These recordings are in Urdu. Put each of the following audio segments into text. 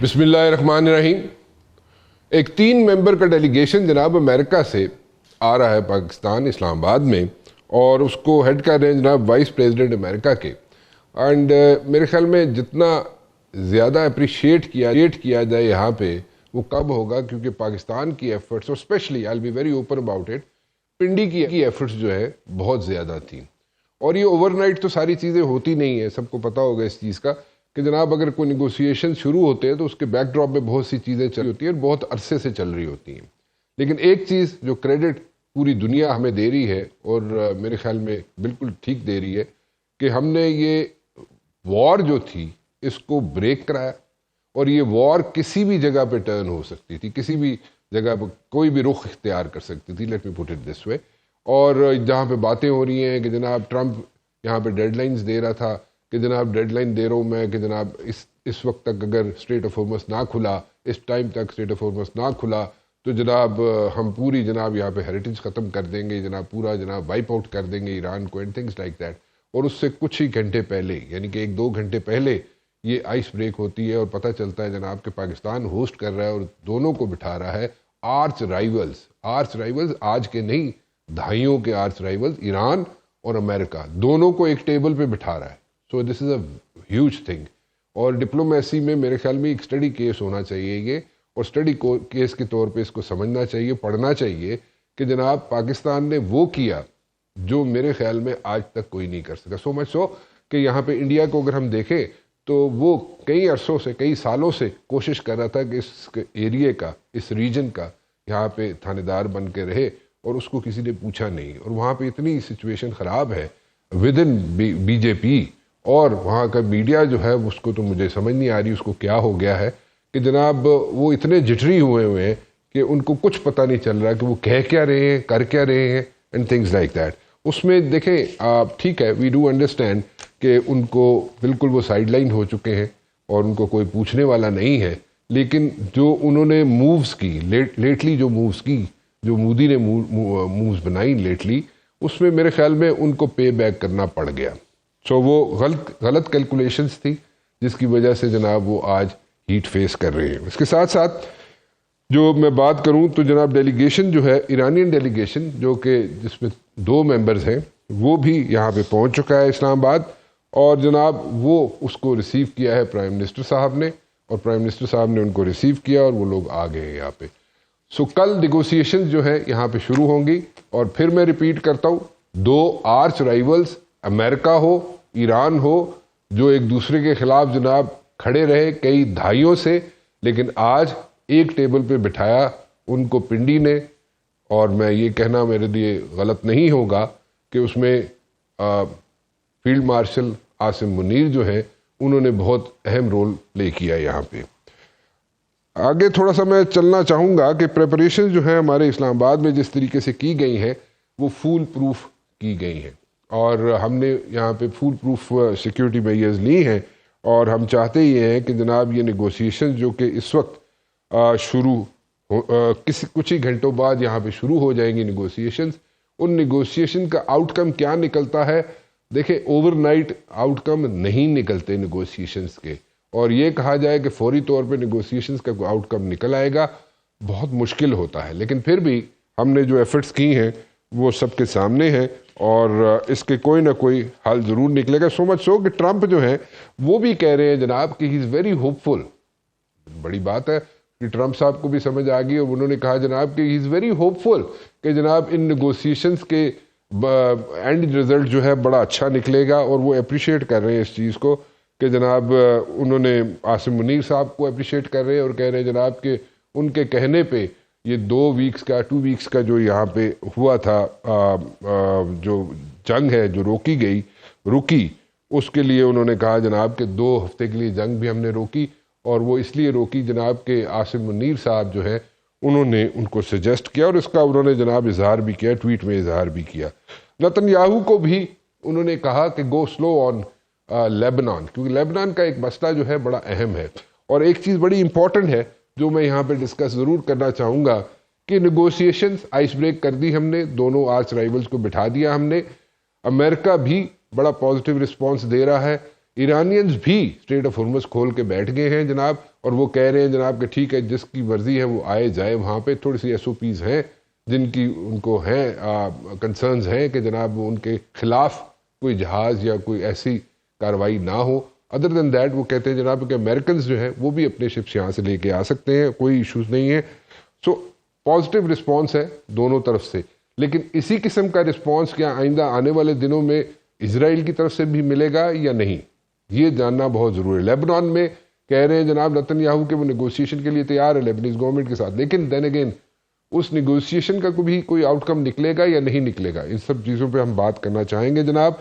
بسم اللہ الرحمن الرحیم۔ ایک 3 ممبر کا ڈیلیگیشن جناب امریکہ سے آ رہا ہے پاکستان اسلام آباد میں، اور اس کو ہیڈ کر رہے ہیں جناب وائس پریزیڈنٹ امریکہ کے۔ اینڈ میرے خیال میں جتنا زیادہ اپریشیٹ کیا جائے یہاں پہ وہ کب ہوگا، کیونکہ پاکستان کی ایفرٹس، اور specially I will be very open about it, Pindi کی ایفرٹس جو ہے بہت زیادہ تھیں، اور یہ اوور نائٹ تو ساری چیزیں ہوتی نہیں ہیں، سب کو پتہ ہوگا اس چیز کا کہ جناب اگر کوئی نیگوسیشن شروع ہوتے ہیں تو اس کے بیک ڈراپ میں بہت سی چیزیں چل رہی ہوتی ہیں اور بہت عرصے سے چل رہی ہوتی ہیں۔ لیکن ایک چیز جو کریڈٹ پوری دنیا ہمیں دے رہی ہے، اور میرے خیال میں بالکل ٹھیک دے رہی ہے، کہ ہم نے یہ وار جو تھی اس کو بریک کرایا، اور یہ وار کسی بھی جگہ پہ ٹرن ہو سکتی تھی، کسی بھی جگہ پہ کوئی بھی رخ اختیار کر سکتی تھی، let me put it this وے۔ اور جہاں پہ باتیں ہو رہی ہیں کہ جناب ٹرمپ یہاں پہ ڈیڈ لائنز دے رہا تھا کہ جناب ڈیڈ لائن دے رہا ہوں میں کہ جناب اس وقت تک اگر اسٹریٹ آف ہارمز نہ کھلا، اس ٹائم تک اسٹریٹ آف ہارمز نہ کھلا تو جناب ہم پوری جناب یہاں پہ ہیریٹیج ختم کر دیں گے، جناب پورا جناب وائپ آؤٹ کر دیں گے ایران کو، اینڈ تھنگس لائک دیٹ۔ اور اس سے کچھ ہی گھنٹے پہلے، یعنی کہ 1-2 گھنٹے پہلے یہ آئس بریک ہوتی ہے، اور پتہ چلتا ہے جناب کہ پاکستان ہوسٹ کر رہا ہے اور دونوں کو بٹھا رہا ہے آرچ رائیولز آج کے نہیں، دہائیوں کے آرچ رائیولز، ایران اور امریکہ، دونوں کو ایک ٹیبل پہ بٹھا رہا ہے۔ سو دس از اے ہیوج تھنگ، اور ڈپلومیسی میں میرے خیال میں ایک اسٹڈی کیس ہونا چاہیے یہ، اور اسٹڈی کیس کے طور پہ اس کو سمجھنا چاہیے، پڑھنا چاہیے کہ جناب پاکستان نے وہ کیا جو میرے خیال میں آج تک کوئی نہیں کر سکا۔ سو مچ سو کہ یہاں پہ انڈیا کو اگر ہم دیکھیں تو وہ کئی عرصوں سے، کئی سالوں سے کوشش کر رہا تھا کہ اس ایریے کا، اس ریجن کا یہاں پہ تھانے دار بن کے رہے، اور اس کو کسی نے پوچھا نہیں، اور وہاں پہ اتنی سچویشن خراب ہے ود ان بی جے پی، اور وہاں کا میڈیا جو ہے اس کو تو مجھے سمجھ نہیں آ رہی اس کو کیا ہو گیا ہے کہ جناب وہ اتنے جٹری ہوئے ہیں کہ ان کو کچھ پتہ نہیں چل رہا کہ وہ کہہ کیا رہے ہیں، کر کیا رہے ہیں، اینڈ تھنگز لائک دیٹ۔ اس میں دیکھیں ٹھیک ہے، وی ڈو انڈرسٹینڈ کہ ان کو بالکل وہ سائیڈ لائن ہو چکے ہیں اور ان کو کوئی پوچھنے والا نہیں ہے، لیکن جو انہوں نے مووز کی لیٹلی، جو مووز کی، جو مودی نے مووز بنائی لیٹلی، اس میں میرے خیال میں ان کو پے بیک کرنا پڑ گیا۔ سو وہ غلط کیلکولیشنز تھی جس کی وجہ سے جناب وہ آج ہیٹ فیس کر رہے ہیں۔ اس کے ساتھ ساتھ جو میں بات کروں تو جناب ڈیلیگیشن جو ہے، ایرانین ڈیلیگیشن، جو کہ جس میں 2 ممبرز ہیں، وہ بھی یہاں پہ پہنچ چکا ہے اسلام آباد، اور جناب وہ اس کو ریسیو کیا ہے پرائم منسٹر صاحب نے، اور پرائم منسٹر صاحب نے ان کو ریسیو کیا، اور وہ لوگ آ گئے ہیں یہاں پہ۔ سو کل نیگوسیشن جو ہے یہاں پہ شروع ہوں گی، اور پھر میں ریپیٹ کرتا ہوں، 2 آرچ رائیولز، امریکہ ہو، ایران ہو، جو ایک دوسرے کے خلاف جناب کھڑے رہے کئی دہائیوں سے، لیکن آج ایک ٹیبل پہ بٹھایا ان کو پنڈی نے، اور میں یہ کہنا میرے لیے غلط نہیں ہوگا کہ اس میں فیلڈ مارشل عاصم منیر جو ہیں انہوں نے بہت اہم رول پلے کیا یہاں پہ۔ آگے تھوڑا سا میں چلنا چاہوں گا کہ پریپریشن جو ہیں ہمارے اسلام آباد میں جس طریقے سے کی گئی ہیں وہ فول پروف کی گئی ہیں، اور ہم نے یہاں پہ فول پروف سیکیورٹی میجرز لی ہیں، اور ہم چاہتے ہی ہیں کہ جناب یہ نیگوسیشن جو کہ اس وقت کچھ ہی گھنٹوں بعد یہاں پہ شروع ہو جائیں گی نیگوسیشنز، ان نیگوسیشن کا آؤٹ کم کیا نکلتا ہے؟ دیکھیں اوور نائٹ آؤٹ کم نہیں نکلتے نیگوسیشنز کے، اور یہ کہا جائے کہ فوری طور پہ نیگوسیشنز کا آؤٹ کم نکل آئے گا بہت مشکل ہوتا ہے، لیکن پھر بھی ہم نے جو ایفرٹس کی ہیں وہ سب کے سامنے ہیں، اور اس کے کوئی نہ کوئی حل ضرور نکلے گا۔ سو مچ سو کہ ٹرمپ جو ہیں وہ بھی کہہ رہے ہیں جناب کہ ہی از ویری ہوپ فل۔ بڑی بات ہے کہ ٹرمپ صاحب کو بھی سمجھ آ گئی، اور انہوں نے کہا جناب کہ ہی از ویری ہوپ فل کہ جناب ان نیگوسیشنز کے اینڈ رزلٹ جو ہے بڑا اچھا نکلے گا، اور وہ اپریشیٹ کر رہے ہیں اس چیز کو کہ جناب انہوں نے عاصم منیر صاحب کو اپریشیٹ کر رہے ہیں، اور کہہ رہے ہیں جناب کہ ان کے کہنے پہ یہ 2 ویکس کا جو یہاں پہ ہوا تھا جو جنگ ہے جو رکی، اس کے لیے انہوں نے کہا جناب کہ 2 ہفتے کے لیے جنگ بھی ہم نے روکی، اور وہ اس لیے روکی جناب کہ عاصم منیر صاحب جو ہے انہوں نے ان کو سجیسٹ کیا، اور اس کا انہوں نے جناب اظہار بھی کیا، ٹویٹ میں اظہار بھی کیا۔ نتن یاہو کو بھی انہوں نے کہا کہ گو سلو آن لیبنان، کیونکہ لیبنان کا ایک مسئلہ جو ہے بڑا اہم ہے، اور ایک چیز بڑی امپورٹنٹ ہے جو میں یہاں پہ ڈسکس ضرور کرنا چاہوں گا کہ نیگوسیشنز آئس بریک کر دی ہم نے، دونوں آرچ رائیولز کو بٹھا دیا ہم نے، امریکہ بھی بڑا پازیٹیو رسپانس دے رہا ہے، ایرانینز بھی اسٹریٹ آف ہرمز کھول کے بیٹھ گئے ہیں جناب, اور وہ کہہ رہے ہیں جناب کہ ٹھیک ہے جس کی مرضی ہے وہ آئے جائے. وہاں پہ تھوڑی سی SOPs ہیں جن کی ان کو ہیں کنسرنز ہیں کہ جناب ان کے خلاف کوئی جہاز یا کوئی ایسی کارروائی نہ ہو. ادر دین دیٹ وہ کہتے ہیں جناب کہ امریکنز جو ہیں وہ بھی اپنے شپس یہاں سے لے کے آ سکتے ہیں, کوئی ایشوز نہیں ہے. سو پازیٹیو رسپانس ہے دونوں طرف سے, لیکن اسی قسم کا رسپانس کیا آئندہ آنے والے دنوں میں اسرائیل کی طرف سے بھی ملے گا یا نہیں, یہ جاننا بہت ضروری ہے. لیبنان میں کہہ رہے ہیں جناب نتن یاہو کہ وہ نیگوسیشن کے لیے تیار ہے لیبنیز گورنمنٹ کے ساتھ, لیکن دین اگین اس نیگوسیشن کا بھی کوئی آؤٹ کم نکلے گا یا نہیں نکلے گا, ان سب چیزوں پہ ہم بات کرنا چاہیں گے جناب.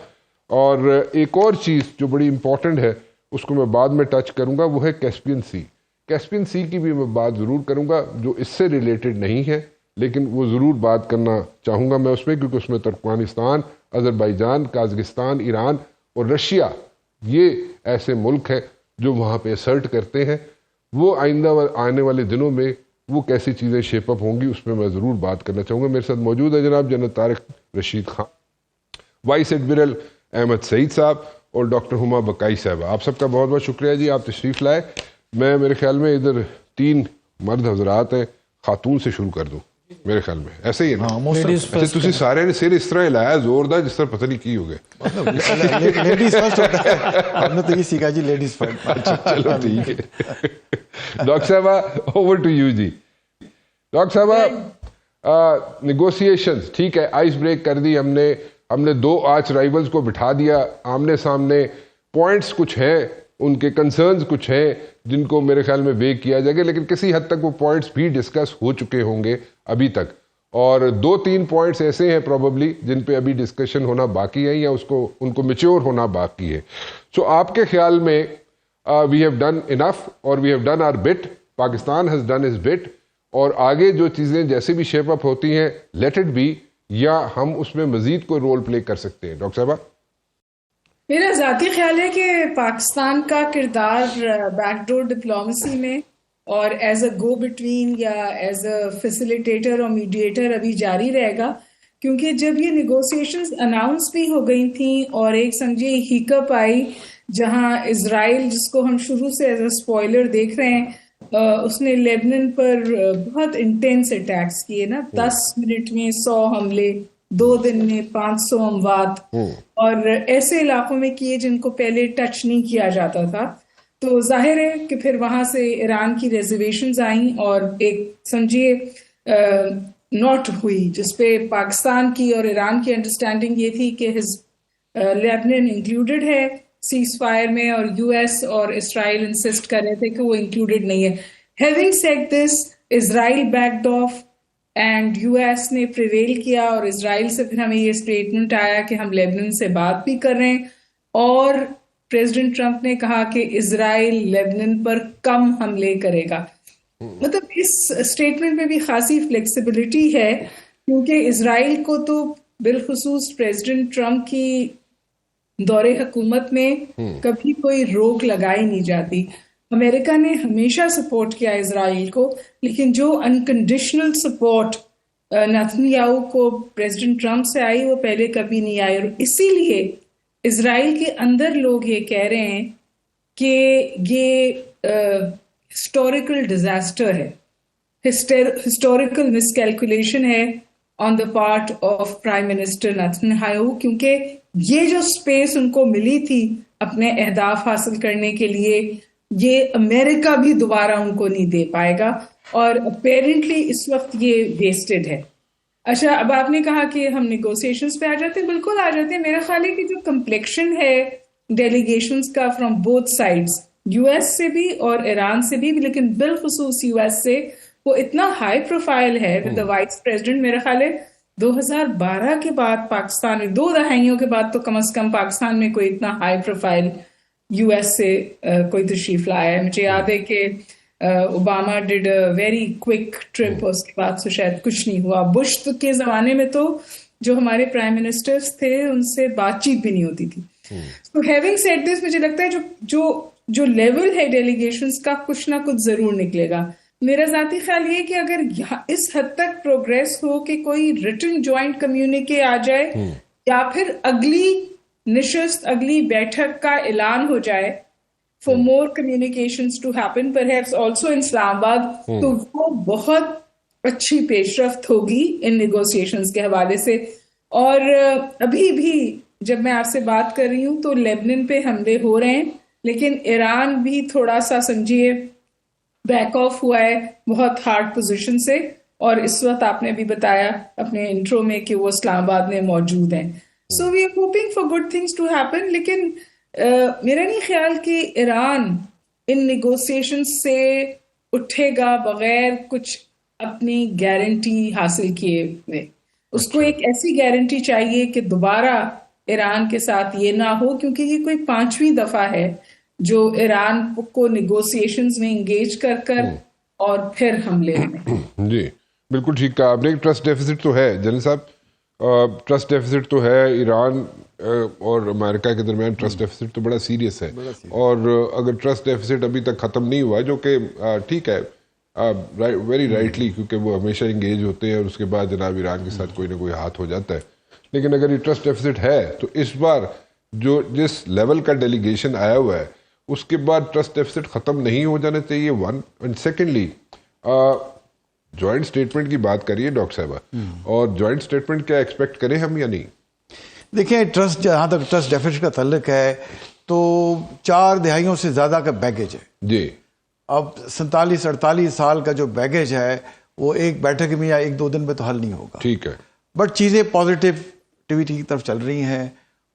اور ایک اور چیز جو بڑی امپورٹنٹ ہے اس کو میں بعد میں ٹچ کروں گا, وہ ہے کیسپین سی. کیسپین سی کی بھی میں بات ضرور کروں گا جو اس سے ریلیٹڈ نہیں ہے, لیکن وہ ضرور بات کرنا چاہوں گا میں اس میں, کیونکہ اس میں ترکمانستان, آذربائیجان, قازقستان, ایران اور رشیا یہ ایسے ملک ہیں جو وہاں پہ اسرٹ کرتے ہیں. وہ آئندہ آنے والے دنوں میں وہ کیسی چیزیں شیپ اپ ہوں گی اس میں میں ضرور بات کرنا چاہوں گا. میرے ساتھ موجود ہے جناب general Tariq Rashid Khan, vice admiral Ahmed Saeed صاحب اور ڈاکٹر ہما بقائی صاحب. آپ سب کا بہت بہت شکریہ جی, آپ تشریف لائے. میں میرے خیال میں ادھر 3 مرد حضرات ہیں, خاتون سے شروع کر دوں میرے خیال میں, ایسے ہی ہے نا؟ تسی سارے نے سر اس طرح ہلایا زوردار جس طرح پتہ نہیں کی ہو گئے. لیڈیز فرسٹ ہوتا ہے, ہم نے تو یہ سیکھا جی لیڈیز فرسٹ. چلو ٹھیک ہے. ڈاکٹر صاحبہ اوور ٹو یو جی. ڈاکٹر صاحبہ نیگوسیشنز ٹھیک ہے, آئس بریک کر دی ہم نے 2 آرچ رائیولز کو بٹھا دیا آمنے سامنے. پوائنٹس کچھ ہیں, ان کے کنسرنز کچھ ہیں جن کو میرے خیال میں ویگ کیا جائے گا, لیکن کسی حد تک وہ پوائنٹس بھی ڈسکس ہو چکے ہوں گے ابھی تک, اور 2-3 پوائنٹس ایسے ہیں پروبیبلی جن پہ ابھی ڈسکشن ہونا باقی ہے یا ان کو میچور ہونا باقی ہے. سو آپ کے خیال میں وی ہیو ڈن انف اور we have done our bit, Pakistan has done his bit, اور آگے جو چیزیں جیسے بھی شیپ اپ ہوتی ہیں لیٹ اٹ بی, یا ہم اس میں مزید کوئی رول پلے کر سکتے ہیں؟ ڈاکٹر صاحبہ میرا ذاتی خیال ہے کہ پاکستان کا کردار بیک ڈور ڈپلومیسی میں اور ایز اے گو بٹوین یا ایز اے فیسیلیٹیٹر اور میڈیٹر ابھی جاری رہے گا, کیونکہ جب یہ نیگوسیشنز اناؤنس بھی ہو گئی تھیں اور ایک سمجھے ہیکپ آئی جہاں اسرائیل, جس کو ہم شروع سے ایز اے اسپوائلر دیکھ رہے ہیں, اس نے لیبنن پر بہت انٹینس اٹیکس کیے نا, 10 منٹ میں 100 حملے, 2 دن میں 500 اموات, اور ایسے علاقوں میں کیے جن کو پہلے ٹچ نہیں کیا جاتا تھا. تو ظاہر ہے کہ پھر وہاں سے ایران کی ریزرویشنز آئیں اور ایک سمجھیے نوٹ ہوئی جس پہ پاکستان کی اور ایران کی انڈرسٹینڈنگ یہ تھی کہ لیبنن انکلوڈڈ ہے سیز فائر میں, اور US اور اسرائیل انسسٹ کر رہے تھے کہ وہ انکلوڈڈ نہیں ہے. Having said this, Israel backed off and US نے پریویل کیا, اور اسرائیل سے پھر ہمیں یہ اسٹیٹمنٹ آیا کہ ہم لیبنن سے بات بھی کر رہے ہیں, اور پریزیڈنٹ ٹرمپ نے کہا کہ اسرائیل لیبنن پر کم حملے کرے گا. مطلب اس اسٹیٹمنٹ میں بھی خاصی فلیکسیبلٹی ہے, کیونکہ اسرائیل کو تو بالخصوص پریزیڈنٹ ٹرمپ کی دور حکومت میں کبھی کوئی روک لگائی نہیں جاتی. امریکہ نے ہمیشہ سپورٹ کیا اسرائیل کو, لیکن جو انکنڈیشنل سپورٹ نتن یاہو کو پریزیڈنٹ ٹرمپ سے آئی وہ پہلے کبھی نہیں آئی. اور اسی لیے اسرائیل کے اندر لوگ یہ کہہ رہے ہیں کہ یہ ہسٹوریکل ڈیزاسٹر ہے, ہسٹوریکل مس کیلکولیشن ہے on the part of prime minister Netanyahu, کیونکہ یہ جو اسپیس ان کو ملی تھی اپنے اہداف حاصل کرنے کے لیے, یہ امریکہ بھی دوبارہ ان کو نہیں دے پائے گا, اور اپیرنٹلی اس وقت یہ ویسٹڈ ہے. اچھا, اب آپ نے کہا کہ ہم نیگوسیشنز پہ آ جاتے ہیں, بالکل آ جاتے ہیں. میرا خیال ہے کہ جو کمپلیکشن ہے ڈیلیگیشنز کا فرام بوتھ سائڈز, US سے بھی اور ایران سے بھی, لیکن بالخصوص US سے, وہ اتنا ہائی پروفائل ہے ود دا وائس پریزیڈنٹ. میرا خیال ہے 2012 کے بعد پاکستان میں 2 دہائیوں کے بعد تو کم از کم پاکستان میں کوئی اتنا ہائی پروفائل US سے کوئی تشریف لایا ہے. مجھے یاد ہے کہ Obama did a very quick trip, اس کے بعد سے شاید کچھ نہیں ہوا. بش کے زمانے میں تو جو ہمارے پرائم منسٹرز تھے ان سے بات چیت بھی نہیں ہوتی تھی. تو ہیونگ سیڈ دس, مجھے لگتا ہے جو لیول ہے ڈیلیگیشنز کا کچھ نہ کچھ ضرور نکلے گا. میرا ذاتی خیال یہ کہ اگر اس حد تک پروگریس ہو کہ کوئی ریٹن جوائنٹ کمیونیکے آ جائے, یا پھر اگلی نشست اگلی بیٹھک کا اعلان ہو جائے for more communications to happen perhaps also in اسلام آباد, تو وہ بہت اچھی پیش رفت ہوگی ان نیگوسیشنز کے حوالے سے. اور ابھی بھی جب میں آپ سے بات کر رہی ہوں تو لیبنن پہ حملے ہو رہے ہیں, لیکن ایران بھی تھوڑا سا سمجھیے بیک آف ہوا ہے بہت ہارڈ پوزیشن سے, اور اس وقت آپ نے بھی بتایا اپنے انٹرو میں کہ وہ اسلام آباد میں موجود ہیں. So we are hoping for good things to happen, لیکن میرا نہیں خیال کہ ایران ان نیگوسیشن سے اٹھے گا بغیر کچھ اپنی گارنٹی حاصل کیے ہوئے. اس کو ایک ایسی گارنٹی چاہیے کہ دوبارہ ایران کے ساتھ یہ نہ ہو, کیونکہ یہ کوئی 5ویں دفعہ ہے جو ایران کو نیگوسیشنز میں انگیج کر کر اور پھر حملے میں. جی بالکل ٹھیک کہا آپ نے. ٹرسٹ ڈیفیسٹ تو ہے جنرل صاحب, ٹرسٹ ڈیفیسٹ تو ہے ایران اور امریکہ کے درمیان. ٹرسٹ ڈیفیسٹ تو بڑا سیریس ہے, اور اگر ٹرسٹ ڈیفیسٹ ابھی تک ختم نہیں ہوا, جو کہ ٹھیک ہے ویری رائٹلی, کیونکہ وہ ہمیشہ انگیج ہوتے ہیں اور اس کے بعد جناب ایران کے ساتھ کوئی نہ کوئی ہاتھ ہو جاتا ہے, لیکن اگر یہ ٹرسٹ ڈیفیسٹ ہے تو اس بار جو جس لیول کا ڈیلیگیشن آیا ہوا ہے اس کے بعد ٹرسٹ ڈیفیسٹ ختم نہیں ہو جانا چاہیے. One and secondly joint statement کی بات کریے ڈاکٹر صاحبہ, اور جوائنٹ اسٹیٹمنٹ کیا ایکسپیکٹ کریں ہم یا نہیں؟ دیکھیں ٹرسٹ, جہاں تک ٹرسٹ ڈیفیسٹ کا تعلق ہے تو 4 دہائیوں سے زیادہ کا بیگیج ہے. جی اب 47-48 سال کا جو بیگیج ہے وہ ایک بیٹھک میں یا 1-2 دن میں تو حل نہیں ہوگا. ٹھیک ہے, بٹ چیزیں پازیٹیوٹی کی طرف چل رہی ہیں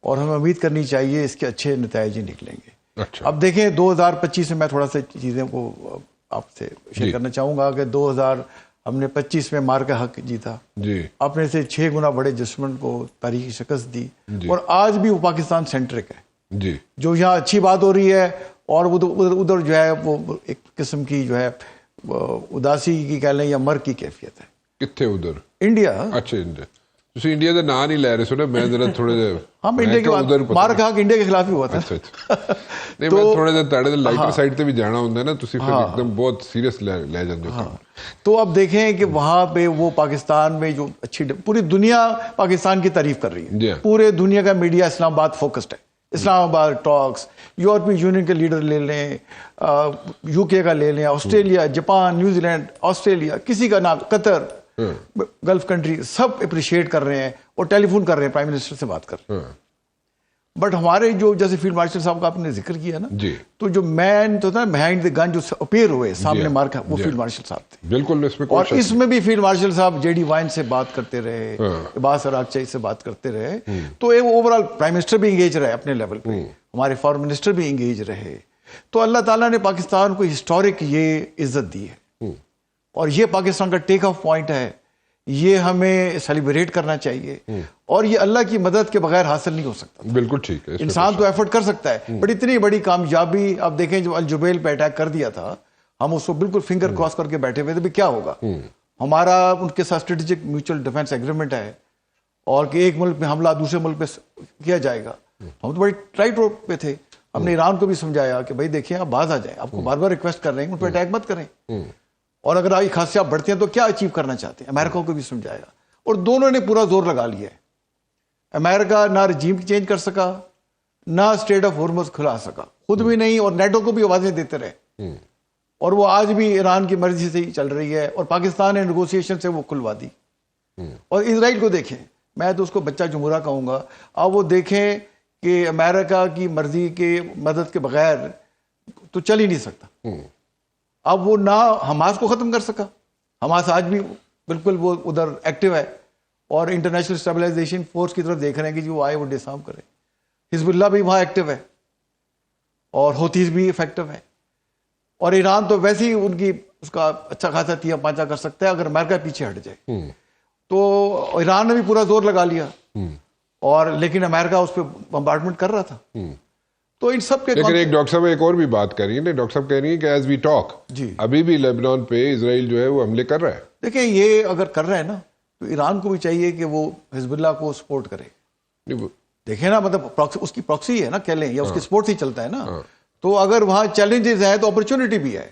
اور ہمیں امید کرنی چاہیے اس کے اچھے نتائج نکلیں گے. اچھا اب دیکھیں 2025 میں تھوڑا سا چیزیں کو آپ سے شیئر کرنا چاہوں گا کہ 2025 میں مار کا حق جیتا, جی اپنے سے 6 گنا بڑے دشمن کو تاریخی شکست دی, اور آج بھی وہ پاکستان سینٹرک ہے. جی جو یہاں اچھی بات ہو رہی ہے اور ادھر جو ہے وہ ایک قسم کی جو ہے اداسی کی کہہ لیں یا مر کی کیفیت ہے. کتنے ادھر؟ انڈیا. اچھا انڈیا, تسی انڈیا کا نام نہیں لے رہے سو میں ذرا تھوڑے ہم انڈیا کے مار کہا کہ انڈیا کے خلاف ہی ہوا تھا. نہیں میں تھوڑے جہا تاڑے لائٹر سائڈ تے بھی جانا ہوتا ہے نا, تسی پھر ایک دم بہت سیریس لے جاندے ہو. تو اب دیکھیں کہ وہاں پہ وہ پاکستان میں جو اچھی پوری دنیا پاکستان کی تعریف کر رہی ہے, پورے دنیا کا میڈیا اسلام آباد فوکسڈ ہے. اسلام آباد ٹاکس, یورپی یونین کے لیڈر لے لیں, یو کے کا لے لیں, Australia, Japan, New Zealand, Australia, کسی کا نام, قطر, گلف کنٹری, سب اپریشیٹ کر رہے ہیں اور ٹیلی فون کر رہے ہیں, پرائم منسٹر سے بات کر رہے ہیں. بٹ ہمارے جو جیسے فیلڈ مارشل صاحب کا آپ نے ذکر کیا نا, تو جو مین تو تھا بہائنڈ دی گن جو اپیئر ہوئے سامنے مار کا, وہ فیلڈ مارشل صاحب تھے. بالکل, اور اس میں بھی فیلڈ مارشل صاحب جے ڈی وائن سے بات کرتے رہے, عباس اراغچی سے بات کرتے رہے, تو اوور آل پرائم منسٹر بھی انگیج رہے اپنے لیول پہ, ہمارے فارن منسٹر بھی انگیج رہے. تو اللہ تعالیٰ نے پاکستان کو ہسٹورک یہ عزت دی ہے, اور یہ پاکستان کا ٹیک آف پوائنٹ ہے, یہ ہمیں سیلیبریٹ کرنا چاہیے, اور یہ اللہ کی مدد کے بغیر حاصل نہیں ہو سکتا. بالکل ٹھیک ہے, انسان تو ایفرٹ کر سکتا ہے, بٹ اتنی بڑی کامیابی آپ دیکھیں جو الجبیل پہ اٹیک کر دیا تھا, ہم اس کو بالکل فنگر کراس کر کے بیٹھے ہوئے تھے کیا ہوگا. ہمارا ان کے ساتھ اسٹریٹجک میوچل ڈیفینس ایگریمنٹ ہے, اور کہ ایک ملک میں حملہ دوسرے ملک پہ کیا جائے گا. ہم تو بڑی ٹائٹ روپ پہ تھے. ہم نے ایران کو بھی سمجھایا کہ بھائی دیکھیں آپ باز آ جائیں, آپ کو بار بار ریکویسٹ کر رہے ہیں ان پہ اٹیک مت کریں, اور اگر آپ خاصے آپ بڑھتے ہیں تو کیا اچیو کرنا چاہتے ہیں. امریکہ کو بھی سمجھایا, اور دونوں نے پورا زور لگا لیا ہے. امریکہ نہ رجیم چینج کر سکا, نہ اسٹریٹ آف ہارمز کھلا سکا, خود بھی نہیں, اور نیٹو کو بھی آوازیں دیتے رہے, اور وہ آج بھی ایران کی مرضی سے ہی چل رہی ہے, اور پاکستان نے نیگوسیشن سے وہ کھلوا دی. اور اسرائیل کو دیکھیں, میں تو اس کو بچہ جمہوریہ کہوں گا, اب وہ دیکھیں کہ امریکہ کی مرضی کے مدد کے بغیر تو چل ہی نہیں سکتا. اب وہ نہ حماس کو ختم کر سکا, حماس آج بھی بالکل وہ ادھر ایکٹیو ہے, اور انٹرنیشنل اسٹیبلائزیشن فورس کی طرف دیکھ رہے ہیں کہ جو آئے وہ ڈسارم کرے. حزب اللہ بھی وہاں ایکٹیو ہے, اور ہوتیز بھی افیکٹو ہے, اور ایران تو ویسے ہی ان کی اس کا اچھا خاصا تیا پانچا کر سکتا ہے اگر امریکہ پیچھے ہٹ جائے. تو ایران نے بھی پورا زور لگا لیا, اور لیکن امریکہ اس پہ بمبارڈمنٹ کر رہا تھا. تو ان سب کے لیکن ایک ڈاکٹر صاحب ایک اور بھی بات کر رہی ہیں, ڈاکٹر صاحب کہہ رہی ہیں کہ ایز وی ٹاک ابھی بھی لیبنان پہ اسرائیل جو ہے وہ حملے کر رہا ہے. دیکھیں یہ اگر کر رہے ہیں نا تو ایران کو بھی چاہیے کہ وہ حزب اللہ کو سپورٹ کرے. دیکھیں نا, مطلب اس کی پراکسی ہے نا کہہ لیں, یا اس کی سپورٹ سے چلتا ہے نا. تو اگر وہاں چیلنجز ہیں تو اپرچونٹی بھی ہے.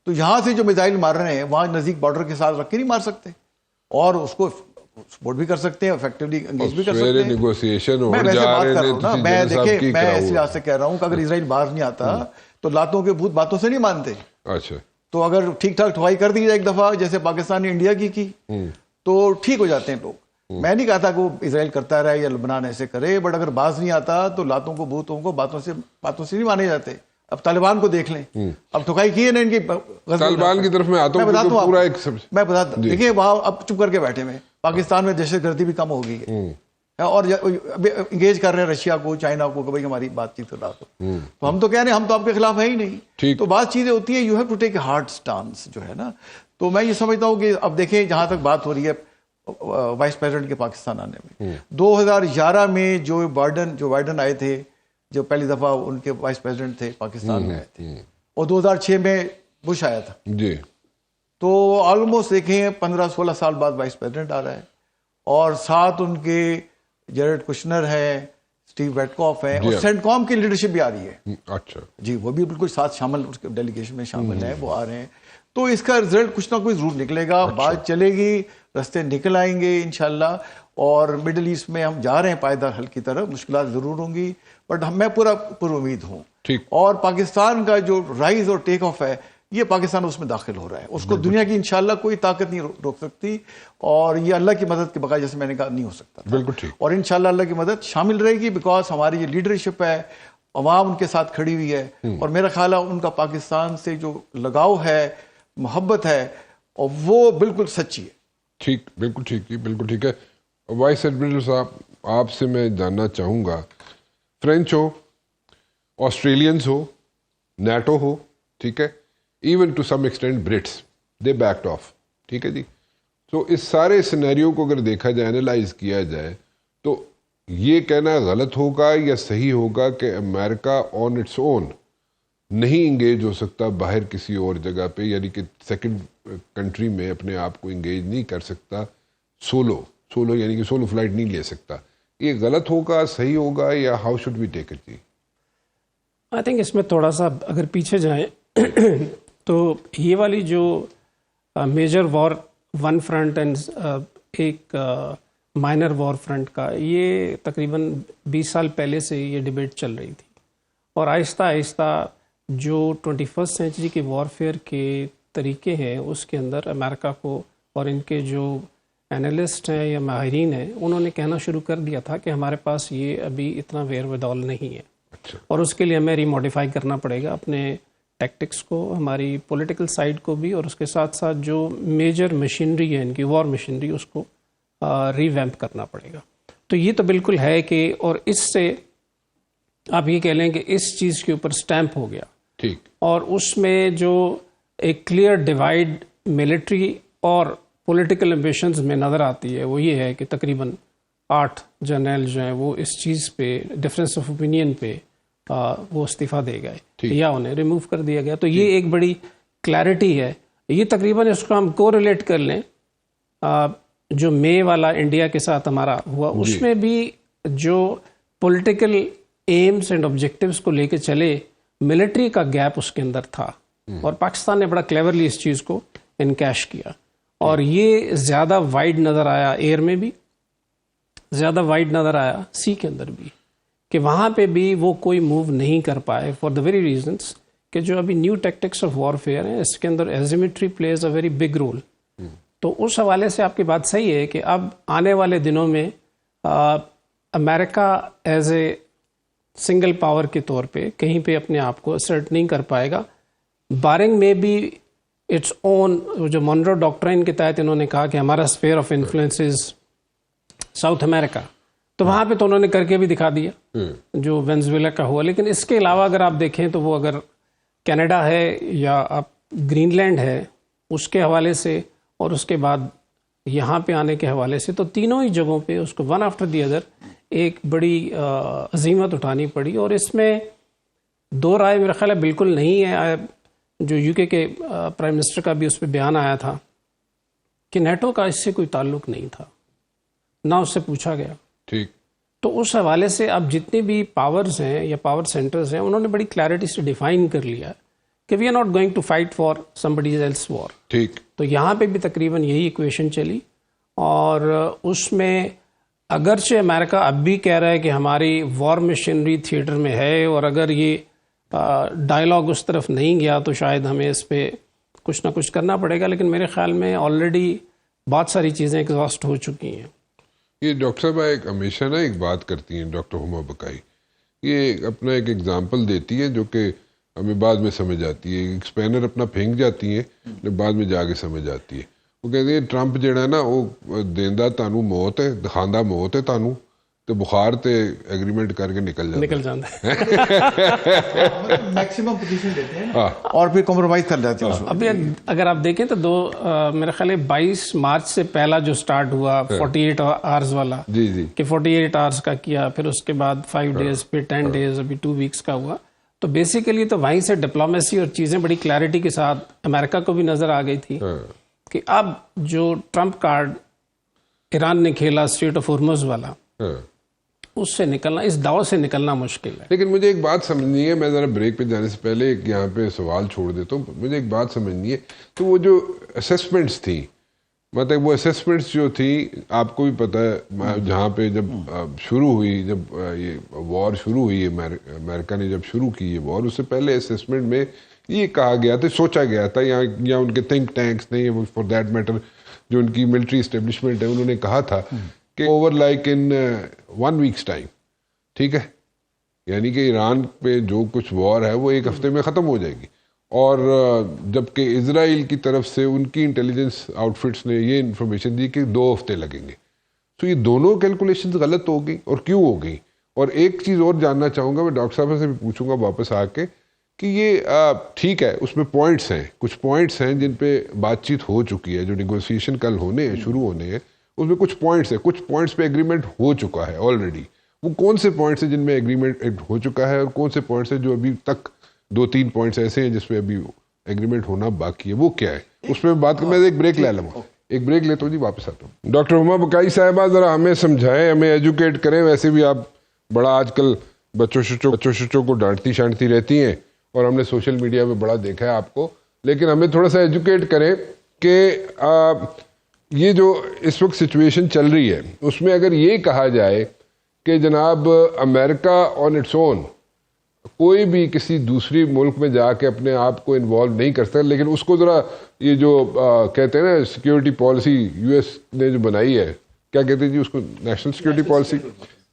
تو یہاں سے جو میزائل مار رہے ہیں وہاں نزدیک بارڈر کے ساتھ رکھ کے نہیں مار سکتے, اور اس کو سپورٹ بھی کر سکتے ہیں, افیکٹولی انگیج بھی کر سکتے سویرے ہیں. نیگوسیشن ہو میں ویسے جا بات رہے کر رہا ہیں ہوں نا, تو میں جنرل صاحب دیکھیں کی میں کیا اس ہوا؟ لحاظ سے کہہ رہا ہوں کہ اگر اسرائیل باہر نہیں آتا تو لاتوں کے بھوت باتوں سے نہیں مانتے. اچھا, تو اگر ٹھیک ٹھاک ٹھوائی کر دی جائے ایک دفعہ جیسے پاکستان نے انڈیا کی تو ٹھیک ہو جاتے ہیں لوگ. میں نہیں کہتا کہ وہ اسرائیل کرتا رہے یا لبنان ایسے کرے, بٹ اگر باز نہیں آتا تو لاتوں کو بھوتوں کو باتوں سے نہیں مانے جاتے. اب طالبان کو دیکھ لیں, اب ٹھکائی کی ہے نا ان کی. طالبان کی طرف میں آتا ہوں, پورا ایک میں بتاتا دیکھیں وہاں اب چپ کر کے بیٹھے ہوئے. پاکستان میں دہشت گردی بھی کم ہو گئی ہے اور انگیج کر رہے ہیں رشیا کو, چائنا کو کہ بھائی ہماری بات چیت کرا دو. تو ہم تو کہہ رہے ہیں ہم تو آپ کے خلاف ہے ہی نہیں. تو بعض چیزیں ہوتی ہیں, you have to take a hard stance جو ہے نا. تو میں یہ سمجھتا ہوں کہ اب دیکھیں جہاں تک بات ہو رہی ہے وائس پریزیڈنٹ کے پاکستان آنے میں, 2011 میں جو بائیڈن آئے تھے, جو پہلی دفعہ ان کے وائس پریزیڈنٹ تھے پاکستان میں آئے تھے, اور 2006 میں بش آیا تھا جی. تو آلموسٹ دیکھیں 15-16 سال بعد وائس پریزیڈنٹ آ رہا ہے, اور ساتھ ان کے جیرڈ کشنر ہے, اسٹیو ویٹکاف ہے, اور سینٹ کام کی لیڈرشپ بھی آ رہی ہے. اچھا جی, وہ بھی بالکل ساتھ شامل, اس کے ڈیلیگیشن میں شامل ہے, وہ آ رہے ہیں. تو اس کا رزلٹ کچھ نہ کچھ ضرور نکلے گا. بات چلے گی, رستے نکل آئیں گے انشاءاللہ. اور مڈل ایسٹ میں ہم جا رہے ہیں پائیدار حل کی طرف. مشکلات ضرور ہوں گی, بٹ میں پورا پر امید ہوں. اور پاکستان کا جو رائز اور ٹیک آف ہے, یہ پاکستان اس میں داخل ہو رہا ہے. اس کو دنیا کی انشاءاللہ کوئی طاقت نہیں روک سکتی, اور یہ اللہ کی مدد کے بغیر, جیسے میں نے کہا, نہیں ہو سکتا. بالکل ٹھیک. اور انشاءاللہ اللہ کی مدد شامل رہے گی, بیکاز ہماری یہ لیڈرشپ ہے, عوام ان کے ساتھ کھڑی ہوئی ہے, اور میرا خیال ہے ان کا پاکستان سے جو لگاؤ ہے, محبت ہے, اور وہ بالکل سچی ہے. ٹھیک, بالکل ٹھیک, بالکل ٹھیک ہے. وائس ایڈمرل صاحب, آپ سے میں جاننا چاہوں گا, فرینچ ہو, آسٹریلینز ہو, نیٹو ہو, ٹھیک ہے, even to some extent Brits, they backed off, ٹھیک ہے جی. تو اس سارے سینیریو کو اگر دیکھا جائے, اینالائز کیا جائے, تو یہ کہنا غلط ہوگا یا صحیح ہوگا کہ امریکہ آن اٹس اون نہیں انگیج ہو سکتا باہر کسی اور جگہ پہ, یعنی کہ سیکنڈ کنٹری میں اپنے آپ کو انگیج نہیں کر سکتا سولو یعنی کہ سولو فلائٹ نہیں لے سکتا. یہ غلط ہوگا, صحیح ہوگا, یا how should we take it? I think اس میں تھوڑا سا اگر پیچھے جائیں تو یہ والی جو میجر وار ون فرنٹ اینڈ ایک مائنر وار فرنٹ کا, یہ تقریباً 20 سال پہلے سے یہ ڈیبیٹ چل رہی تھی, اور آہستہ آہستہ جو 21st سینچری کے وارفیئر کے طریقے ہیں اس کے اندر امریکہ کو, اور ان کے جو اینالسٹ ہیں یا ماہرین ہیں, انہوں نے کہنا شروع کر دیا تھا کہ ہمارے پاس یہ ابھی اتنا ویر ودول نہیں ہے, اور اس کے لیے ہمیں ریموڈیفائی کرنا پڑے گا اپنے ٹیکٹکس کو, ہماری پولیٹیکل سائڈ کو بھی, اور اس کے ساتھ ساتھ جو میجر مشینری ہے ان کی وار مشینری, اس کو ری ویمپ کرنا پڑے گا. تو یہ تو بالکل ہے کہ, اور اس سے آپ یہ کہہ لیں کہ اس چیز کے اوپر سٹیمپ ہو گیا. ٹھیک. اور اس میں جو ایک کلیئر ڈیوائڈ ملٹری اور پولیٹیکل ایمبیشنز میں نظر آتی ہے, وہ یہ ہے کہ تقریباً 8 جرنیل جو ہیں وہ اس چیز پہ ڈفرینس آف اوپینین پہ وہ استعفیٰ دے گئے یا انہیں ریموو کر دیا گیا. تو یہ ایک بڑی کلیئرٹی ہے. یہ تقریباً اس کو ہم کو ریلیٹ کر لیں, جو مے والا انڈیا کے ساتھ ہمارا ہوا, اس میں بھی جو پولیٹیکل ایمز اینڈ آبجیکٹیوز کو لے کے چلے, ملٹری کا گیپ اس کے اندر تھا, اور پاکستان نے بڑا کلیورلی اس چیز کو انکیش کیا, اور یہ زیادہ وائڈ نظر آیا, ایئر میں بھی زیادہ وائڈ نظر آیا, سی کے اندر بھی, کہ وہاں پہ بھی وہ کوئی موو نہیں کر پائے فار دا ویری ریزنس کہ جو ابھی new tactics of warfare ہیں, اس کے اندر asymmetry plays a very big role. تو اس حوالے سے آپ کی بات صحیح ہے کہ اب آنے والے دنوں میں امریکہ ایز اے سنگل پاور کے طور پہ کہیں پہ اپنے آپ کو اسرٹ نہیں کر پائے گا, بارنگ میں بھی اٹس اون. جو مونرو ڈاکٹرائن کے تحت انہوں نے کہا کہ ہمارا sphere of influence is South America, تو وہاں پہ تو انہوں نے کر کے بھی دکھا دیا جو وینزویلا کا ہوا. لیکن اس کے علاوہ اگر آپ دیکھیں تو وہ اگر کینیڈا ہے یا آپ گرین لینڈ ہے اس کے حوالے سے, اور اس کے بعد یہاں پہ آنے کے حوالے سے, تو تینوں ہی جگہوں پہ اس کو ون آفٹر دی ادر ایک بڑی عظیمت اٹھانی پڑی. اور اس میں دو رائے میرا خیال ہے بالکل نہیں ہے. جو یو کے پرائم منسٹر کا بھی اس پہ بیان آیا تھا کہ نیٹو کا اس سے کوئی تعلق نہیں تھا, نہ اس سے پوچھا گیا. ٹھیک. تو اس حوالے سے اب جتنے بھی پاورز ہیں یا پاور سینٹرز ہیں, انہوں نے بڑی کلیئرٹی سے ڈیفائن کر لیا کہ we are not going to fight for somebody else's war. ٹھیک. تو یہاں پہ بھی تقریباً یہی ایکویشن چلی, اور اس میں اگرچہ امریکہ اب بھی کہہ رہا ہے کہ ہماری وار مشینری تھیٹر میں ہے، اور اگر یہ ڈائلاگ اس طرف نہیں گیا تو شاید ہمیں اس پہ کچھ نہ کچھ کرنا پڑے گا، لیکن میرے خیال میں آلریڈی بہت ساری چیزیں ایگزاسٹ ہو چکی ہیں. یہ ڈاکٹر صاحب ہمیشہ نا ایک بات کرتی ہیں ڈاکٹر ہما بقائی، یہ اپنا ایک ایگزامپل دیتی ہے جو کہ ہمیں بعد میں سمجھ آتی ہے. ایک اسپینر اپنا پھینک جاتی ہیں، بعد میں جا کے سمجھ آتی ہے. وہ کہتے ہیں ٹرمپ جڑا ہے نا وہ دیندا تانوں موت ہے، دکھاندا موت ہے تانوں، تے بخار تے ایگریمنٹ کر کے نکل جاتا ہے. میکسیمم پوزیشن دیتے ہیں اور پھر کمپرومائز کر جاتے ہیں. ابھی اگر آپ دیکھیں تو میرا خیال ہے 22 مارچ سے پہلا جو سٹارٹ ہوا 48 آورز والا، کہ 48 آورز کا کیا، پھر اس کے بعد 5 ڈیز، پھر 10 ڈیز، ابھی 2 ویکس کا ہوا. تو بیسیکلی تو وہیں سے ڈپلومیسی اور چیزیں بڑی کلیئرٹی کے ساتھ امریکہ کو بھی نظر آ گئی تھی کہ اب جو ٹرمپ کارڈ ایران نے کھیلا اسٹریٹ آف ہورمز والا، اس سے نکلنا، اس داؤ سے نکلنا مشکل ہے. لیکن مجھے ایک بات سمجھنی ہے، میں ذرا بریک پہ جانے سے پہلے ایک یہاں پہ سوال چھوڑ دیتا ہوں. مجھے ایک بات سمجھنی ہے، تو وہ جو اسیسمنٹس تھیں، مطلب وہ اسیسمنٹس جو تھی، آپ کو بھی پتہ ہے جہاں پہ جب شروع ہوئی، جب یہ وار شروع ہوئی، امریکہ نے جب شروع کی یہ وار، اس سے پہلے اسیسمنٹ میں یہ کہا گیا تھا، سوچا گیا تھا، یا ان کے تھنک ٹینکس نے، فار دیٹ میٹر جو ان کی ملٹری اسٹیبلشمنٹ ہے، انہوں نے کہا تھا کہ اوور لائک ان 1 ویکس ٹائم، ٹھیک ہے، یعنی کہ ایران پہ جو کچھ وار ہے وہ 1 ہفتے میں ختم ہو جائے گی. اور جبکہ اسرائیل کی طرف سے ان کی انٹیلیجنس آؤٹ فٹس نے یہ انفارمیشن دی کہ 2 ہفتے لگیں گے. تو یہ دونوں کیلکولیشنز غلط ہو گئی، اور کیوں ہو گئی؟ اور ایک چیز اور جاننا چاہوں گا، میں ڈاکٹر صاحب سے بھی پوچھوں گا واپس آ کے کہ یہ ٹھیک ہے، اس میں پوائنٹس ہیں، کچھ پوائنٹس ہیں جن پہ بات چیت ہو چکی ہے، جو نیگوسیشن کل ہونے ہیں، شروع ہونے ہیں، اس میں کچھ پوائنٹس ہیں، کچھ پوائنٹس پہ ایگریمنٹ ہو چکا ہے آلریڈی. وہ کون سے پوائنٹس ہیں جن میں ایگریمنٹ ہو چکا ہے، اور کون سے پوائنٹس ہیں جو ابھی تک 2-3 پوائنٹس ایسے ہیں جس پہ ابھی ایگریمنٹ ہونا باقی ہے، وہ کیا ہے؟ اس پہ بات کریں. میں ایک بریک لے لوں گا، ایک بریک لیتا ہوں جی، واپس آتا ہوں. ڈاکٹر ہما بقائی صاحبہ، ذرا ہمیں سمجھائیں، ہمیں ایجوکیٹ کریں. ویسے بھی آپ بڑا آج کل بچوں شچوں کو ڈانٹتی شانٹتی رہتی ہیں، اور ہم نے سوشل میڈیا پہ بڑا دیکھا ہے آپ کو، لیکن ہمیں تھوڑا سا ایجوکیٹ کریں کہ یہ جو اس وقت سچویشن چل رہی ہے، اس میں اگر یہ کہا جائے کہ جناب امریکہ آن اٹس اون کوئی بھی کسی دوسری ملک میں جا کے اپنے آپ کو انوالو نہیں کر سکتا، لیکن اس کو ذرا یہ جو کہتے ہیں نا سیکیورٹی پالیسی یو ایس نے جو بنائی ہے، کیا کہتے ہیں جی اس کو، national security policy,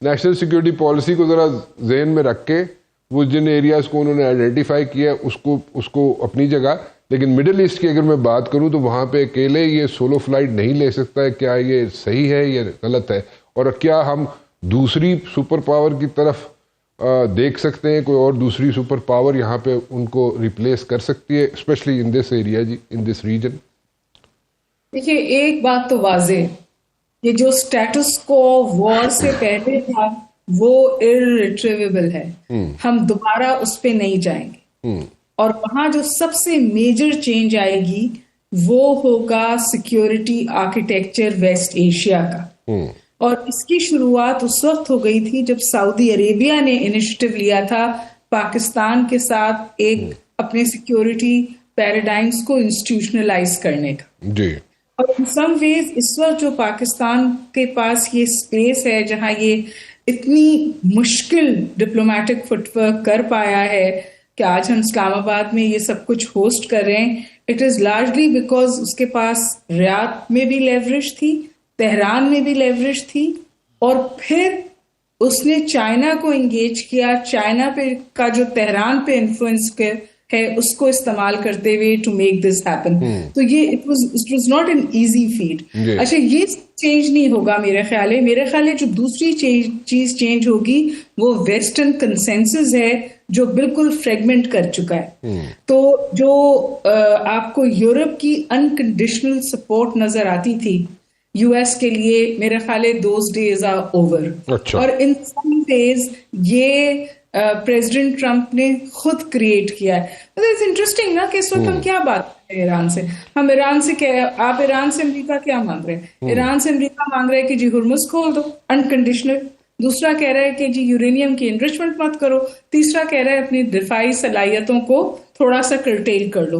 national security policy کو ذرا ذہن میں رکھ کے وہ جن ایریاز کو انہوں نے آئیڈینٹیفائی کیا ہے اس کو اپنی جگہ. لیکن مڈل ایسٹ کی اگر میں بات کروں تو وہاں پہ اکیلے یہ سولو فلائٹ نہیں لے سکتا ہے. کیا یہ صحیح ہے یا غلط ہے؟ اور کیا ہم دوسری سپر پاور کی طرف دیکھ سکتے ہیں، کوئی اور دوسری سپر پاور یہاں پہ ان کو ریپلیس کر سکتی ہے، اسپیشلی ان دس ایریا جی، ان دس ریجن؟ دیکھیے، ایک بات تو واضح، یہ جو سٹیٹس کو وار سے پہلے تھا وہ irretrievable ہے، ہم دوبارہ اس پہ نہیں جائیں گے. اور وہاں جو سب سے میجر چینج آئے گی وہ ہوگا سیکیورٹی آرکیٹیکچر ویسٹ ایشیا کا. اور اس کی شروعات اس وقت ہو گئی تھی جب سعودی عربیہ نے انیشیٹو لیا تھا پاکستان کے ساتھ ایک اپنے سیکیورٹی پیراڈائمز کو انسٹیٹیوشنلائز کرنے کا. جی. اور ان سم ویز اس وقت جو پاکستان کے پاس یہ اسپیس ہے جہاں یہ اتنی مشکل ڈپلومیٹک فٹ ورک کر پایا ہے کہ آج ہم اسلام آباد میں یہ سب کچھ ہوسٹ کر رہے ہیں، اٹ از لارجلی بیکاز اس کے پاس ریاض میں بھی لیوریج تھی، تہران میں بھی لیوریج تھی، اور پھر اس نے چائنا کو انگیج کیا، چائنا پہ کا جو تہران پہ انفلوئنس ہے اس کو استعمال کرتے ہوئے ٹو میک دس ہیپن. تو یہ it was not an easy feat. اچھا، یہ چینج نہیں ہوگا میرے خیال ہے. میرے خیال ہے جو دوسری چیز چینج ہوگی وہ ویسٹرن کنسنسس ہے جو بالکل فریگمنٹ کر چکا ہے. تو جو آپ کو یورپ کی انکنڈیشنل سپورٹ نظر آتی تھی یو ایس کے لیے، میرے خیال ہے دوز ڈیز آر اوور. اور ان سم ڈیز یہ پریزیڈنٹ ٹرمپ نے خود کریٹ کیا ہے. اٹس انٹرسٹنگ نا کہ اس وقت ہم کیا بات کریں ایران سے. ہم ایران سے آپ ایران سے امریکہ کیا مانگ رہے ہیں؟ ایران سے امریکہ مانگ رہے ہیں کہ جی ہرمز کھول دو انکنڈیشنل. دوسرا کہہ رہا ہے کہ جی یورینیم کی انرچمنٹ مت کرو. تیسرا کہہ رہا ہے اپنی دفاعی صلاحیتوں کو تھوڑا سا کرٹیل کر لو.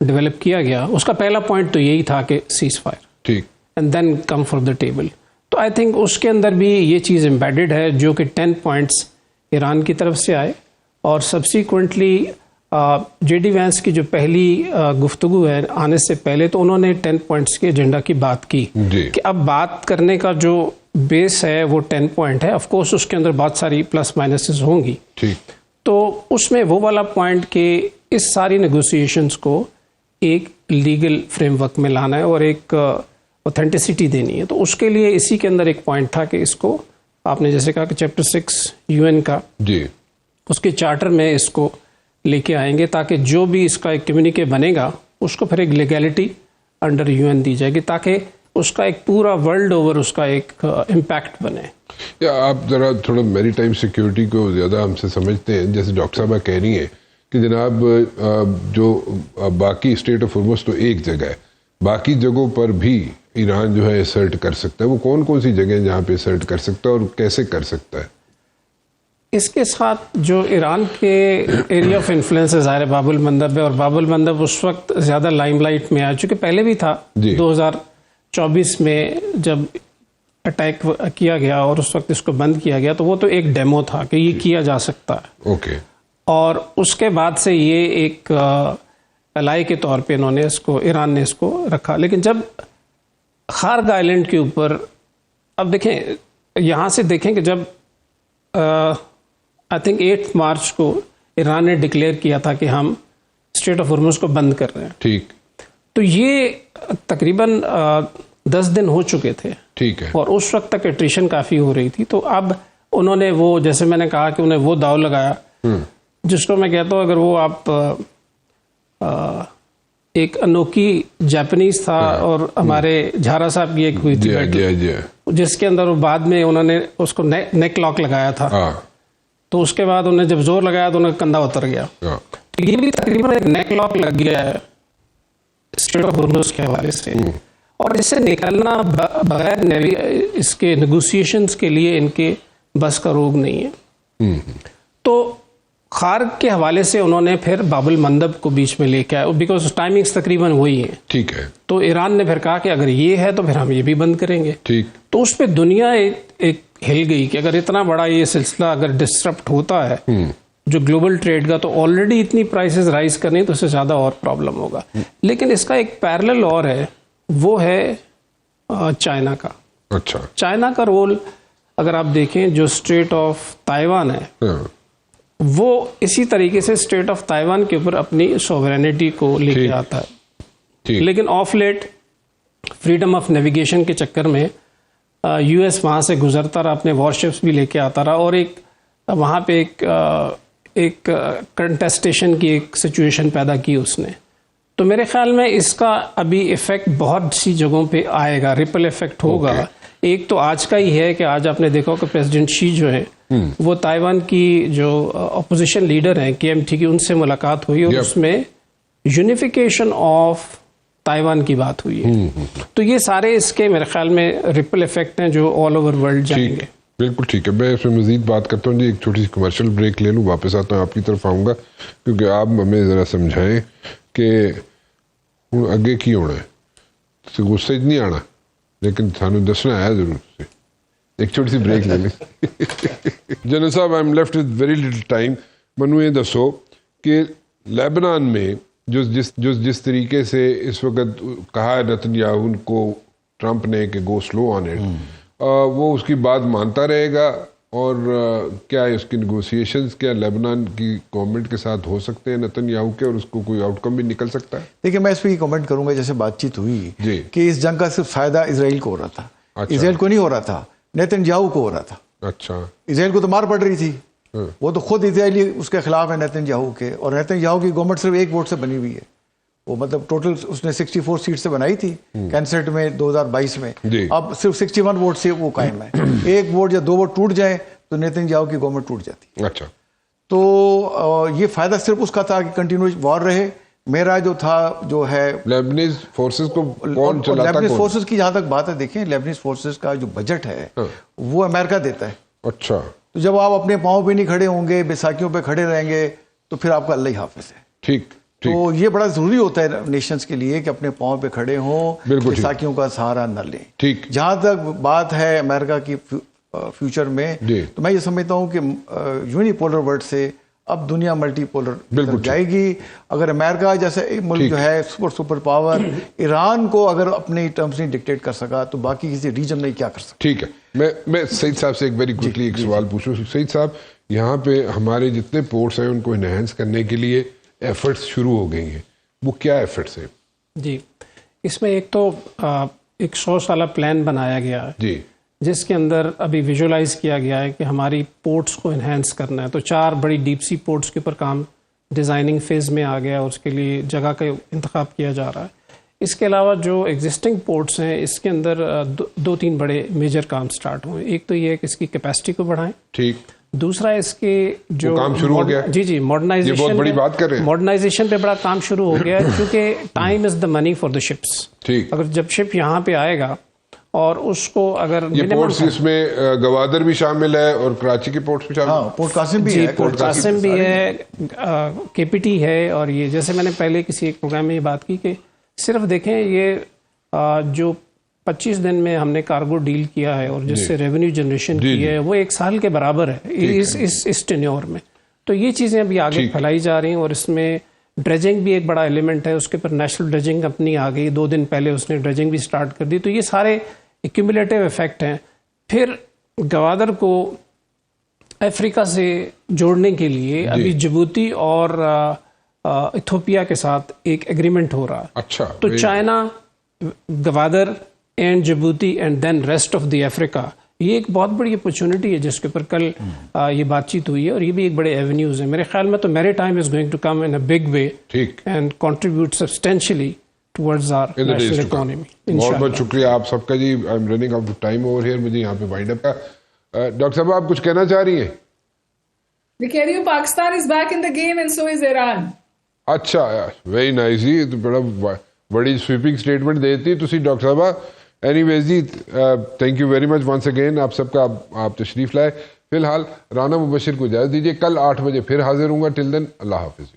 ڈیولپ کیا گیا اس کا پہلا پوائنٹ تو یہی تھا کہ سیز فائر ٹھیک and then come for the table. تو آئی تھنک اس کے اندر بھی یہ چیز امبیڈڈ ہے جو کہ 10 پوائنٹس ایران کی طرف سے آئے, اور سبسیکوینٹلی جے ڈی وینس کی جو پہلی گفتگو ہے آنے سے پہلے تو انہوں نے 10 پوائنٹس کے ایجنڈا کی بات کی کہ اب بات کرنے کا جو بیس ہے وہ 10 پوائنٹ ہے. آف کورس اس کے اندر بہت ساری پلس مائنسز ہوں گی, تو اس میں وہ والا پوائنٹ کہ اس ساری نیگوسیشنز کو ایک لیگل فریم ورک میں لانا ہے اور ایک اوتھینٹسٹی دینی ہے. تو اس کے لیے اسی کے اندر ایک پوائنٹ تھا کہ اس کو آپ نے جیسے کہا کہ چیپٹر 6 UN کا اس کے چارٹر میں اس کو لے کے آئیں گے تاکہ جو بھی اس کا ایک کمیونیکے بنے گا اس کو پھر ایک لیگیلٹی انڈر UN دی جائے گی تاکہ اس کا ایک پورا ورلڈ اوور اس کا ایک امپیکٹ بنے. یا آپ ذرا تھوڑا میری ٹائم سیکیورٹی کو زیادہ ہم سے سمجھتے ہیں, جیسے ڈاکٹر صاحبہ کہہ رہی ہیں کہ جناب جو باقی اسٹیٹ آف ہرمز تو ایک جگہ ہے, باقی جگہوں پر بھی ایران جو ہے اسرٹ کر سکتا ہے. وہ کون کون سی جگہیں جہاں پہ اسرٹ کر سکتا ہے اور کیسے کر سکتا ہے؟ اس کے ساتھ جو ایران کے ایریا آف انفلوئنس ہے ظاہر باب المندب ہے, اور باب المندب اس وقت زیادہ لائم لائٹ میں آ چکے, پہلے بھی تھا 2024 میں جب اٹیک کیا گیا اور اس وقت اس کو بند کیا گیا, تو وہ تو ایک ڈیمو تھا کہ یہ کیا جا سکتا ہے. اوکے. اور اس کے بعد سے یہ ایک الائی کے طور پہ انہوں نے اس کو, ایران نے اس کو رکھا. لیکن جب خارگ آئلینڈ کے اوپر, اب دیکھیں یہاں سے دیکھیں کہ جب آئی تھنک 8 مارچ کو ایران نے ڈکلیئر کیا تھا کہ ہم اسٹریٹ آف ہرمز کو بند کر رہے ہیں, ٹھیک, تو یہ تقریباً 10 دن ہو چکے تھے, ٹھیک ہے, اور اس وقت تک ایٹریشن کافی ہو رہی تھی. تو اب انہوں نے وہ, جیسے میں نے کہا کہ انہیں وہ داؤ لگایا جس کو میں کہتا ہوں اگر وہ آپ ایک انوکھی جاپنیز تھا اور ہمارے جھارا صاحب کی ایک ہوئی تھی جس کے اندر وہ بعد میں انہوں نے اس کو نیک لاک لگایا تھا, تو اس کے بعد انہیں جب زور لگایا تو انہیں کندھا اتر گیا. یہ بھی تقریباً ایک نیک لاک لگ گیا ہے اسٹریٹ آف ہرمز کے حوالے سے, اور اس سے نکلنا بغیر اس کے نیگوسیشنز کے لیے ان کے بس کا روگ نہیں ہے. تو خارگ کے حوالے سے انہوں نے پھر باب المندب کو بیچ میں لے کے آئے بیکاز ٹائمنگز تقریباً وہی ہیں, ٹھیک ہے. تو ایران نے پھر کہا کہ اگر یہ ہے تو پھر ہم یہ بھی بند کریں گے. ٹھیک. تو اس پہ دنیا ایک ہل گئی کہ اگر اتنا بڑا یہ سلسلہ اگر ڈسٹرپٹ ہوتا ہے جو گلوبل ٹریڈ کا, تو آلریڈی اتنی پرائسز رائز کرنی تو اس سے زیادہ اور پرابلم ہوگا. لیکن اس کا ایک پیرلل اور ہے, وہ ہے چائنا کا. اچھا. چائنا کا رول اگر آپ دیکھیں, جو اسٹریٹ آف تائیوان ہے وہ اسی طریقے سے اسٹیٹ آف تائیوان کے اوپر اپنی سوورینٹی کو لے کے آتا ہے, لیکن of late freedom of navigation کے چکر میں یو ایس وہاں سے گزرتا رہا, اپنے وارشپس بھی لے کے آتا رہا, اور ایک وہاں پہ ایک کنٹیسٹیشن کی ایک سچویشن پیدا کی اس نے. تو میرے خیال میں اس کا ابھی ایفیکٹ بہت سی جگہوں پہ آئے گا, ریپل ایفیکٹ ہوگا. ایک تو آج کا ہی ہے کہ آج آپ نے دیکھا کہ پریزیڈنٹ شی جو ہے وہ تائیوان کی جو اپوزیشن لیڈر ہیں KMT کی, ان سے ملاقات ہوئی اور اس میں یونیفیکیشن آف تائیوان کی بات ہوئی ہے. تو یہ سارے اس کے میرے خیال میں ریپل ایفیکٹ ہیں جو آل اوور ورلڈ جائیں گے. بالکل ٹھیک ہے. میں اس میں مزید بات کرتا ہوں جی, ایک چھوٹی سی کمرشل بریک لے لوں, واپس آتا ہوں آپ کی طرف آؤں گا کیونکہ آپ ہمیں ذرا سمجھائیں کہ ہوں اگے کی ہونا ہے. غصے نہیں آنا لیکن سانو دسنا ہے ضرور سے. ایک چھوٹی سی بریک لے لیں. جنرل صاحب, I am left with very little time. منو یہ دسو کہ لیبنان میں جس طریقے سے اس وقت کہا ہے نتنیاہو کو ٹرمپ نے کہ گو سلو آن اٹ, وہ اس کی بات مانتا رہے گا, اور کیا اس کی نیگوسیشنز کیا لیبنان کی گورنمنٹ کے ساتھ ہو سکتے ہیں نتنیاہو کے, اور اس کو کوئی آؤٹ کم بھی نکل سکتا ہے؟ دیکھیں میں اس پہ یہ کمنٹ کروں گا, جیسے بات چیت ہوئی کہ اس جنگ کا صرف فائدہ اسرائیل کو ہو رہا تھا. اسرائیل کو نہیں ہو رہا تھا, نیتنیاہو کو ہو رہا تھا. اچھا. اسرائیل کو تو مار پڑ رہی تھی, وہ تو خود اسرائیلی اس کے خلاف ہے نیتنیاہو کے, اور نیتنیاہو کی گورنمنٹ صرف ایک ووٹ سے بنی ہوئی ہے. وہ مطلب ٹوٹل اس نے 64 سیٹ سے بنائی تھی کینسٹ میں 2022 میں, اب صرف 61 ووٹ سے وہ قائم ہے. ایک ووٹ یا 2 ووٹ ٹوٹ جائیں تو نیتنیاہو کی گورنمنٹ ٹوٹ جاتی. اچھا. تو یہ فائدہ صرف اس کا تھا کہ کنٹینیو وار رہے. میرا جو تھا جو ہے لیبنیز فورسز کو کون چلاتا, لیبنیز فورسز کی جہاں تک بات ہے, دیکھیں لیبنیز فورسز کا جو بجٹ ہے وہ امریکہ دیتا ہے. اچھا. تو جب آپ اپنے پاؤں پہ نہیں کھڑے ہوں گے, بیساکھیوں پہ کھڑے رہیں گے, تو پھر آپ کا اللہ ہی حافظ ہے. ٹھیک. تو یہ بڑا ضروری ہوتا ہے نیشنز کے لیے کہ اپنے پاؤں پہ کھڑے ہوں, بالکل ساتھیوں کا سہارا نہ لیں. ٹھیک. جہاں تک بات ہے امریکہ کی فیوچر میں, تو میں یہ سمجھتا ہوں کہ یونیپولر ورلڈ سے اب دنیا ملٹی پولر جائے گی. اگر امریکہ جیسے ایک ملک جو ہے سپر پاور ایران کو اگر اپنے ٹرمز نہیں ڈکٹیٹ کر سکا تو باقی کسی ریجن نہیں کیا کر سکتا. ٹھیک ہے, میں سعید صاحب سے ایک ویری کوئکلی ایک سوال پوچھوں. سعید صاحب, یہاں پہ ہمارے جتنے پورٹس ہیں ان کو انہینس کرنے کے لیے ایفرٹس شروع ہو گئی ہیں, وہ کیا ایفرٹس ہیں؟ جی, اس میں ایک تو ایک 100 سالہ پلان بنایا گیا ہے جی, جس کے اندر ابھی ویژولائز کیا گیا ہے کہ ہماری پورٹس کو انہینس کرنا ہے. تو 4 بڑی ڈیپ سی پورٹس کے اوپر کام ڈیزائننگ فیز میں آ گیا اور اس کے لیے جگہ کا انتخاب کیا جا رہا ہے. اس کے علاوہ جو ایگزسٹنگ پورٹس ہیں اس کے اندر 2-3 بڑے میجر کام سٹارٹ ہوئے. ایک تو یہ ہے کہ اس کی کیپیسٹی کو بڑھائیں. ٹھیک. دوسرا اس کے جو کام شروع ہو گیا. جی ماڈرنائزیشن, یہ بہت بڑی بات کر رہے ہیں. ماڈرنائزیشن پہ بڑا کام شروع ہو گیا ہے کیونکہ time is the money for the ships. ٹھیک. اگر جب شپ یہاں پہ آئے گا اور اس کو اگر یہ پورٹس اس میں گوادر بھی شامل ہے اور کراچی کے پورٹس بھی شامل ہیں. پورٹ قاسم بھی ہے, پورٹ قاسم بھی ہے, کے پی ٹی ہے. اور یہ جیسے میں نے پہلے کسی ایک پروگرام میں یہ بات کی کہ صرف دیکھیں یہ جو 25 دن میں ہم نے کارگو ڈیل کیا ہے اور جس سے ریونیو جنریشن کی ہے وہ 1 سال کے برابر ہے اس ٹینیور میں. تو یہ چیزیں ابھی آگے پھیلائی جا رہی ہیں اور اس میں ڈریجنگ بھی ایک بڑا ایلیمنٹ ہے. اس کے اوپر نیشنل ڈریجنگ کمپنی آ گئی 2 دن پہلے, اس نے ڈریجنگ بھی سٹارٹ کر دی. تو یہ سارے ایکیومولیٹو افیکٹ ہیں. پھر گوادر کو افریقہ سے جوڑنے کے لیے ابھی جبوتی اور ایتھوپیا کے ساتھ ایک ایگریمنٹ ہو رہا ہے. اچھا. تو China, Gwadar and Djibouti and then rest of the Africa, یہ ایک بہت بڑی اپرچونٹی ہے جس کے اوپر کل یہ بات چیت ہوئی ہے. اور یہ بھی ایک بڑے ایونیوز ہیں میرے خیال میں. تو maritime is going to come in a big way and contribute substantially towards our national economy. بہت بہت شکریہ آپ سب کا جی. I am running out of time over here, مجھے یہاں پہ وائنڈ اپ کا. ڈاکٹر صاحب آپ کچھ کہنا چاہ رہی ہیں؟ میں کہہ رہی ہوں Pakistan is back in the game and so is Iran. اچھا, ویری نائس جی. تو بڑا بڑی سویپنگ اسٹیٹمنٹ دیتی تھی ڈاکٹر صاحبہ. اینی ویز جی, thank you very much once again آپ سب کا, آپ تشریف لائے. فی الحال رانا مبشر کو اجازت دیجیے. کل 8 بجے پھر حاضر ہوں گا. ٹل دین اللہ حافظ.